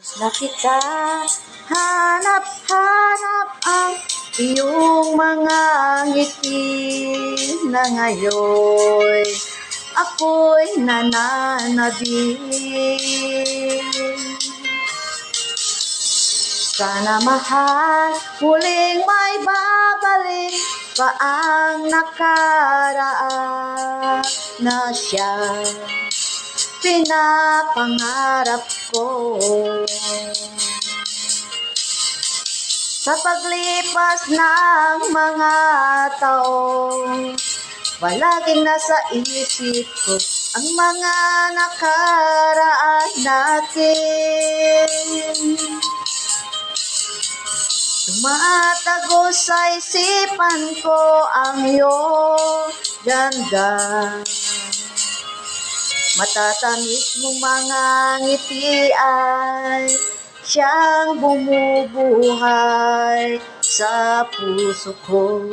Na kita, hanap-hanap ang iyong mga ngiti na ngayon ako'y nananabik. Sana mahal, muling may babalik pa ang nakaraan na siya pinapangarap ko. Sa paglipas ng mga taon, palaging nasa isip ko ang mga nakaraan natin. Tumatago sa isipan ko ang iyong ganda. Matatamis mong mga ngiti ay siyang bumubuhay sa puso ko.